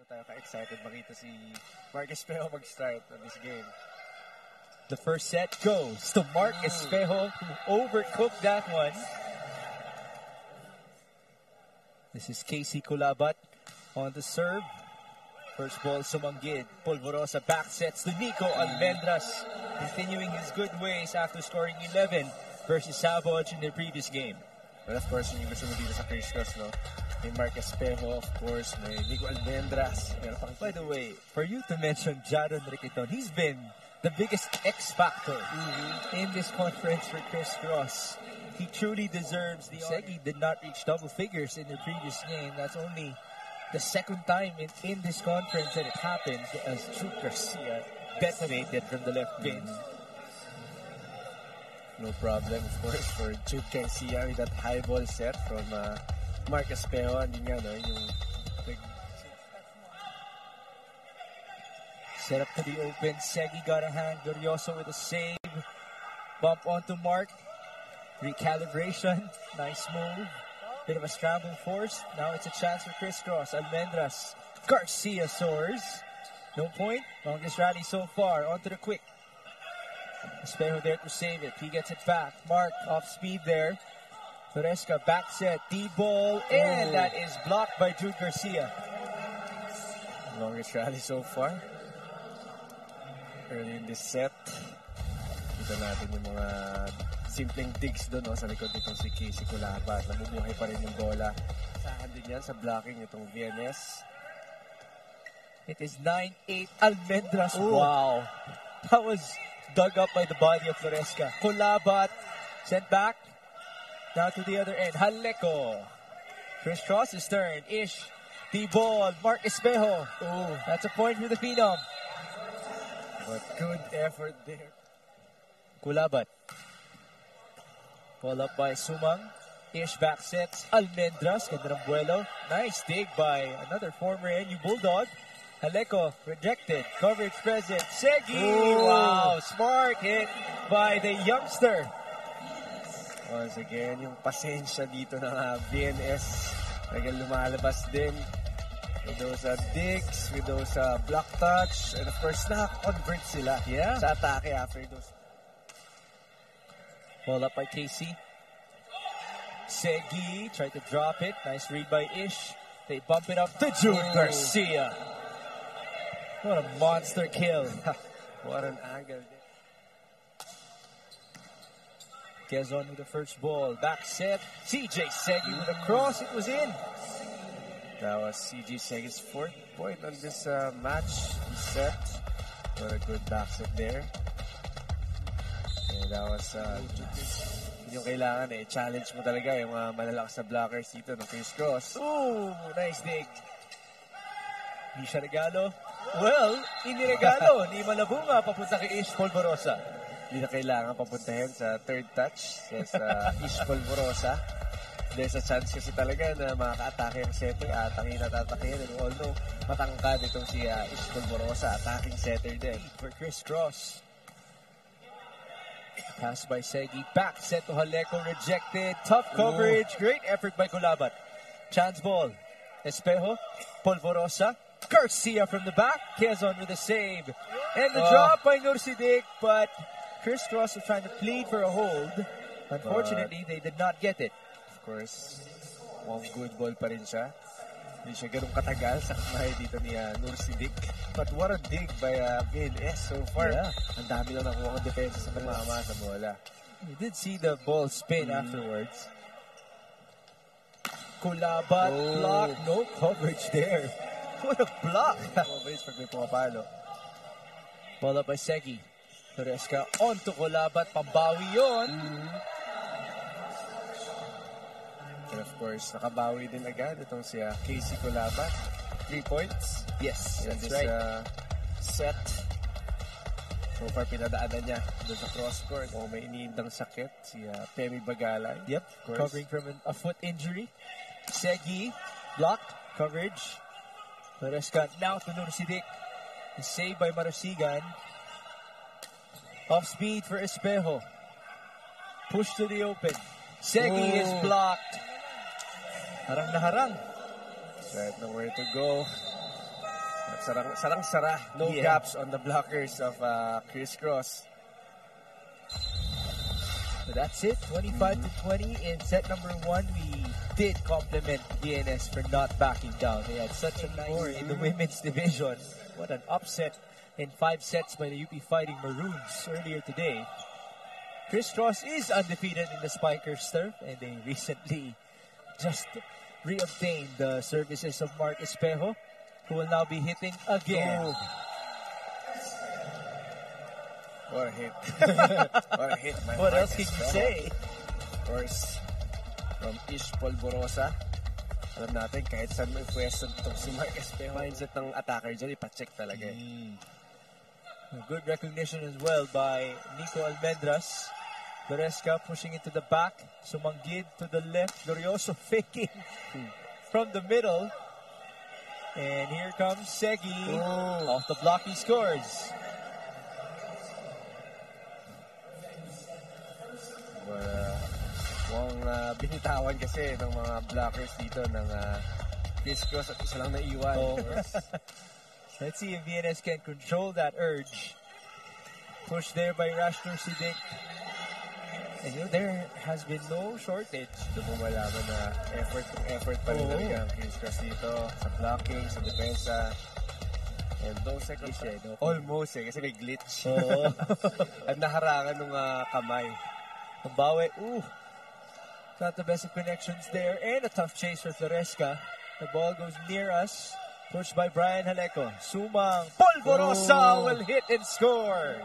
tayo ka-excited makita si Mark Espejo mag-start on this game. The first set goes to Mark Espejo, who overcooked that one. This is Casey Culabat on the serve. First ball, Sumanggid. Polvorosa back sets to Nico Almendras, continuing his good ways after scoring 11 versus Savage in their previous game. Well, of course, yung gusto mo dito sa Crisscross, no? May Mark Espejo, of course, may Nico Almendras. By the way, for you to mention Jaron Riquiton, he's been the biggest X factor in this conference for Crisscross. He truly deserves the honor. Segi did not reach double figures in their previous game. That's only the second time in this conference that it happened, as Jude Garcia detonated from the left pin. No problem, of course, for Jude Garcia with that high ball set from Mark Espejo. Hindi nga, no? Yung set up to the open. Segi got a hand. Glorioso with a save. Bump onto Mark. Recalibration. Nice move. Bit of a scramble force. Now it's a chance for Crisscross. Almendras. Garcia soars. No point. Longest rally so far. Onto the quick. Espejo there to save it. He gets it back. Mark off speed there. Floresca back set. D-ball. And that is blocked by Jude Garcia. Longest rally so far. Early in this set, kita natin yung mga simpleng digs doon, no, sa likod nitong si Casey Culabat. Nabubuhay pa rin yung bola. Saan din yan sa blocking itong VNS. It is 9-8 Almendras. Wow. That was dug up by the body of Floresca. Culabat sent back. Now to the other end. Haleko. Crisscross's turn. Ish. The ball. Mark Espejo. That's a point for the Phenom. But good effort there. Culabat. Ball up by Sumang. Ish back sets. Almendras. Ganda ng buelo. Nice dig by another former NU Bulldog. Haleko rejected. Coverage present. Segi. Wow. Smart hit by the youngster. Once again, yung pasensya dito ng VNS. Talagang lumalabas din. With those digs, with those block touch, and of course, na-convert sila sa atake after those. Ball up by Casey. Segi tried to drop it. Nice read by Ish. They bump it up to Jude Garcia. What a monster kill. What an angle. Quezon with the first ball. Back set. CJ Segi with a cross. It was in. That was CJ Segi's fourth point on this match. He set. What a good back set there. And that was yung kailangan challenge mo talaga yung mga malalakas na blockers dito ng Crisscross. Nice dig. Di siya regalo. Well, iniregalo ni Malabunga papunta kay Ish Polvorosa. Hindi na kailangan papuntahin sa third touch sa Ish Polvorosa. There's a chance kasi talaga na makaka-atake ang setter, atangin at atakin. And we all know, matangkad itong si Ish Polvorosa, attacking setter din. For Crisscross. Pass by Segi, back set to Haleko, rejected. Tough coverage, great effort by Culabat. Chance ball. Espejo, Polvorosa, Garcia from the back. Quezon with a save. And the drop by Nursidik, but Crisscross was trying to plead for a hold. Unfortunately, they did not get it. Of course, one good ball pa rin siya. Hindi siya ganun katagal sa kamay dito ni Nursidik. But what a dig by VNS so far. Ang dami lang nakuha ng depensa sa pamama sa bola. You did see the ball spin afterwards. Culabat block, no coverage there. What a block! Coverage pag may pumapalo. Ball up by Segi. Floresca onto Culabat, pambawi yun. And of course, nakabawi din agad itong si Casey Culabat. 3 points. Yes, that's this, right. Set. So far, pinadaanan niya doon sa cross-court. Kung may iniindang sakit, si Femi Bagalay. Yep, of course. Covering from a foot injury. Segi, blocked, coverage. Floresca now to Nursidik. Saved by Marasigan. Off speed for Espejo. Push to the open. Segi is blocked. Harang na harang. Right, nowhere to go. Sarang-sara. No gaps on the blockers of Chris Cross. So that's it, 25-20 in set number 1. We did compliment DNS for not backing down. They had such a nice score in the women's division. What an upset in 5 sets by the UP Fighting Maroons earlier today. Chris Cross is undefeated in the Spikers turf, and they recently just reobtained the services of Mark Espejo, who will now be hitting again. What a hit. What a hit, man. What else can you say? Of course, from Ish Polvorosa. Alam natin, kahit saan may pwesto itong si Mark Espejo, mindset ng attacker dyan, ipacheck talaga. Good recognition as well by Nico Almendras. Loresca pushing into the back. Sumanggid to the left. Glorioso faking from the middle. And here comes Segi. Off the block, he scores. Mukhang binitawan kasi ng mga blockers dito ng Chris Cross at isa lang naiwan. Let's see if VNS can control that urge. Push there by Rashner Sidik. And you know, there has been no shortage. Ito po malaman na effort pa rin talaga ang Chris Cross dito sa blocking, sa depensa. And those seconds, almost kasi may glitch. At naharangan ng kamay. Ang bawi, not the best of connections there. And a tough chase for Floresca. The ball goes near us. Pushed by Brian Haleco. Sumang Polvorosa will hit and score.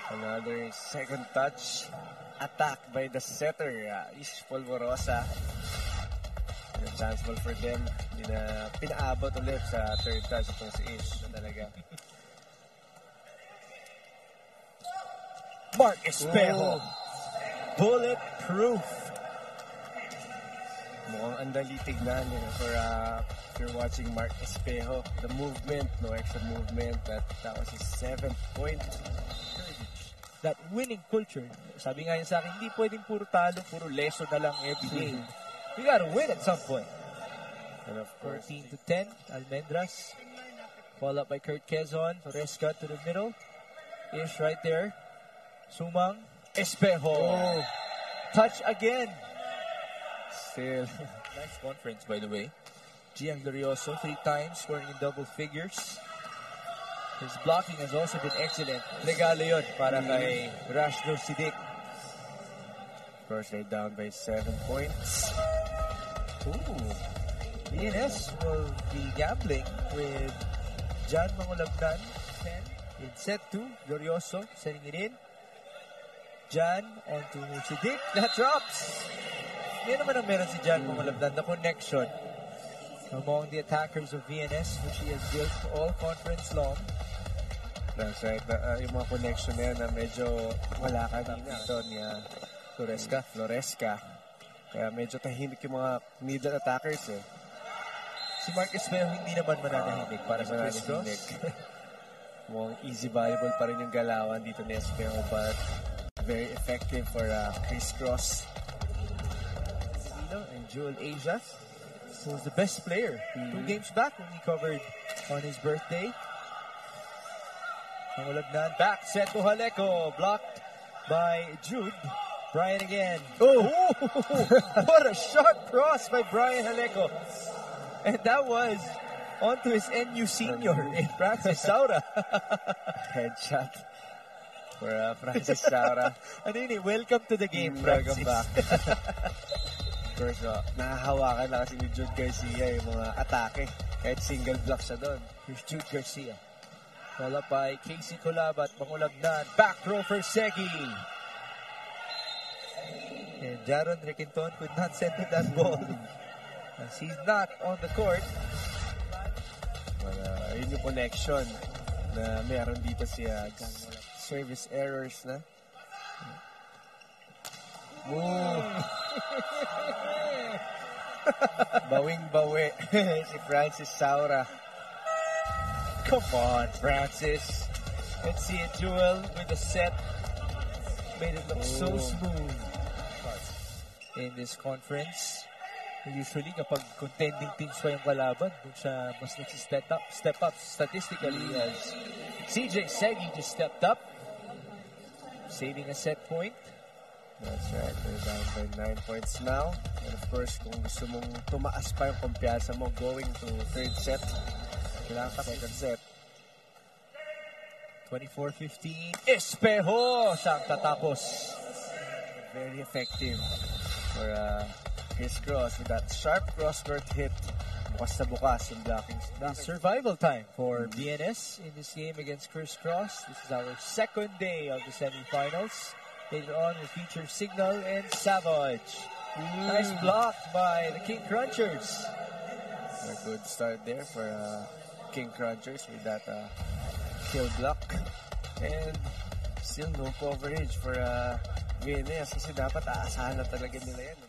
Another second touch. Attack by the setter, Ish Polvorosa. And a chance ball for them. Hindi na pinaabot ulit sa third touch itong si Ish. Talaga. Mark Espejo. Bulletproof. Mukhang andali tignan for if you're watching Mark Espejo. The movement, no extra movement. That was his 7th point. That winning culture. Sabi nga yun sa akin, hindi pwedeng puro talo, puro leso na lang every day. You gotta win at some point. And of course, 14-10, Almendras. Ball up by Kurt Quezon. Floresca to the middle. Ish right there. Sumang. Espejo. Touch again. Still. Nice conference, by the way. Gian Glorioso, 3 times, scoring in double figures. His blocking has also been excellent. Regalo yun para kay Rashno Sidik. Of course, they're down by 7 points. DNS will be gambling with Jan Mangulabnan 10 in set 2. Glorioso setting it in. Jan and to Sidik. That drops. Yan naman ang meron si Jan Mangulabnan, the connection among the attackers of VNS, which he has built all conference long. That's right. Yung mga connection na yun na medyo wala ka dito ni Floresca. Kaya medyo tahimik yung mga middle attackers Si Mark Espejo hindi naman mananahimik para sa Chris Cross. Mukhang easy viable pa rin yung galawan dito ni Espejo, but very effective for Chris Cross. And Joel Asia, who was the best player 2 games back when we covered on his birthday. Mangulabnan back, set to Haleco, blocked by Jude. Brian again. What a sharp cross by Brian Haleco. And that was onto his NU senior in Francis Saura. Headshot for Francis Saura. Welcome to the game, Francis. Welcome back. Of course, nahahawakan na kasi ni Jude Garcia yung mga atake. Kahit single block siya doon. Here's Jude Garcia. Ball up by Casey Colabat. Mangulabnan. Back row for Segi. And Jaron Requinton could not send to that ball. As he's not on the court. Yun yung connection na meron dito si service errors na. Bawing-bawi si Francis Saura. Come on, Francis. Let's see a duel with a set. Made it look so smooth in this conference. Usually, kapag contending teams pa yung kalaban, dun siya mas step up statistically as CJ Segi just stepped up, saving a set point. That's right. We're down by 9 points now. And of course, kung gusto mong tumaas pa yung kumpiyansa mo going to third set, kailangan pa second set. 24-15. Espejo siyang tatapos. Very effective for Chris Cross with that sharp cross-court hit. Bukas na bukas yung blocking. Survival time for BNS in this game against Chris Cross. This is our second day of the semifinals. Later on, we feature Signal and Savage. Nice block by the King Crunchers. A good start there for King Crunchers with that kill block. And still no coverage for VNS kasi dapat aasahan na talaga nila yan.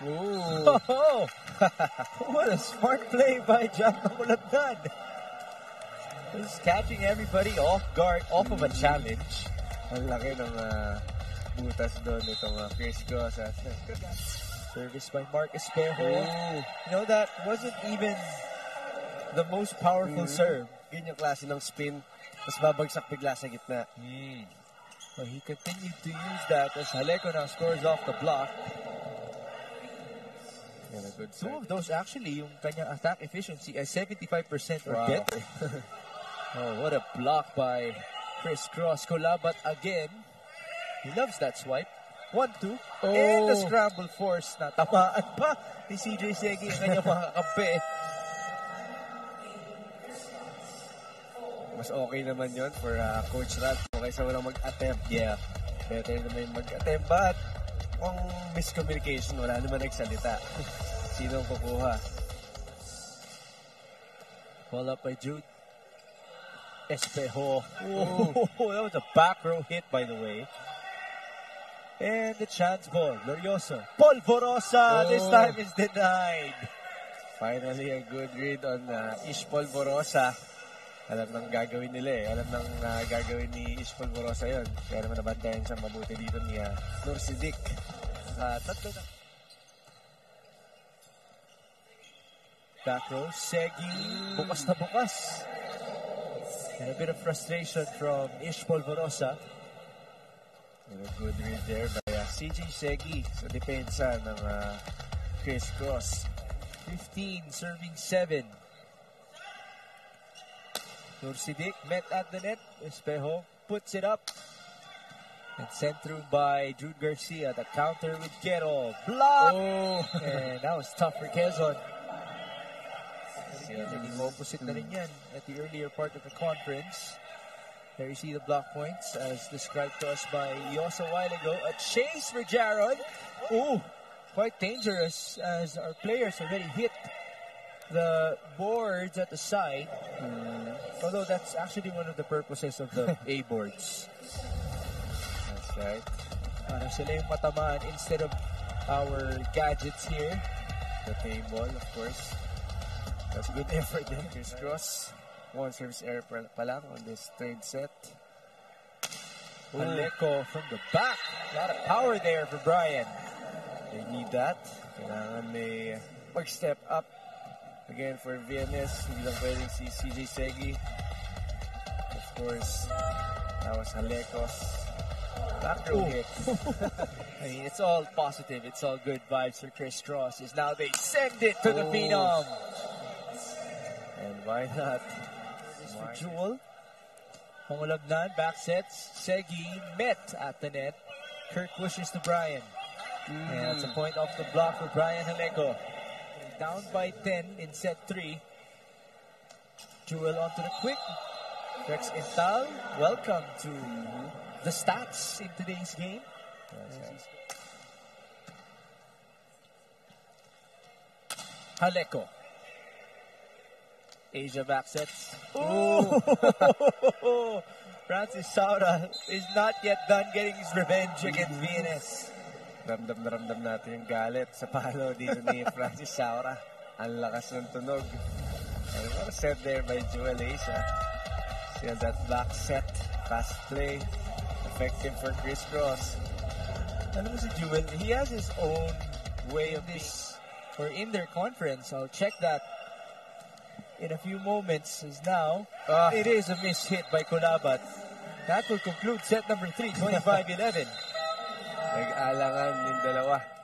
Oh, what a smart play by John Namulatnan. He's catching everybody off guard, off of a challenge. Ang laki ng butas doon itong Chris Cross. Service by Mark Espejo. You know, that wasn't even the most powerful serve. Yun yung klase ng spin. Mas babagsak bigla sa gitna. But he continued to use that as Haleko now scores off the block. Yeah, good Two of those actually, yung kanyang attack efficiency ay 75% or better. Oh, what a block by Chris Cross. Kulabat again. He loves that swipe. 1-2. And the scramble force na tamaan pa ni CJ Segi ang kanyang mga kakampi. Mas okay naman yon for Coach Rat. Okay sa walang mag-attempt. Yeah. Better naman yung mag-attempt. But kung miscommunication, wala naman nagsalita. Sino ang kukuha? Pull up by Jude. Espejo. That was a back row hit, by the way. And the chance ball. Glorioso. Polvorosa. This time is denied. Finally, a good read on Ish Polvorosa. Alam nang gagawin nila eh. Alam nang gagawin ni Ish Polvorosa yun. Kaya naman nabantayan siyang mabuti dito ni Nur Siddiq. Tatlo na. Back row. Segi. Bukas na bukas. And a bit of frustration from Ish Polvorosa. And a good read there by CJ Segi sa depensa ng Chris Cross. 15 serving 7. Nur Siddiq met at the net. Espejo puts it up. And sent through by Jude Garcia. The counter with Quero. Block! And that was tough for Quezon. Naging opposite na rin yan at the earlier part of the conference. There you see the block points as described to us by Yos a while ago. A chase for Jaron. Quite dangerous as our players already hit the boards at the side. Although that's actually one of the purposes of the A boards. That's right. Para sila yung matamaan instead of our gadgets here. The table, of course. That's good effort there, Chris Cross. One service error pa lang on this third set. Haleko from the back. A lot of power there for Brian. They need that. Kailangan may mag-step up. Again, for VNS, hindi lang pwedeng si CJ Segi. Of course, that was Haleko's back row hit. I mean, it's all positive. It's all good vibes for Chris Cross. Is now they send it to the Phenom. And why not? For Jewel. Pangulagnan, back sets. Segi met at the net. Kirk pushes to Brian. And that's a point off the block for Brian Haleko. Down by 10 in set 3. Jewel onto the quick. Rex Intal, welcome to the stats in today's game. Haleko. Asia back sets. Francis Saura is not yet done getting his revenge against VNS. Ramdam na ramdam natin yung galit sa palo dito ni Francis Saura. Ang lakas ng tunog. And what a set there by Joel Asia. See that back set, fast play, effective for Chris Cross. Alam mo si Jewel, he has his own way of this, or in their conference. I'll check that in a few moments. As now, it is a missed hit by Kunabat. That will conclude set number 3, 25-11. Nag-alangan yung dalawa.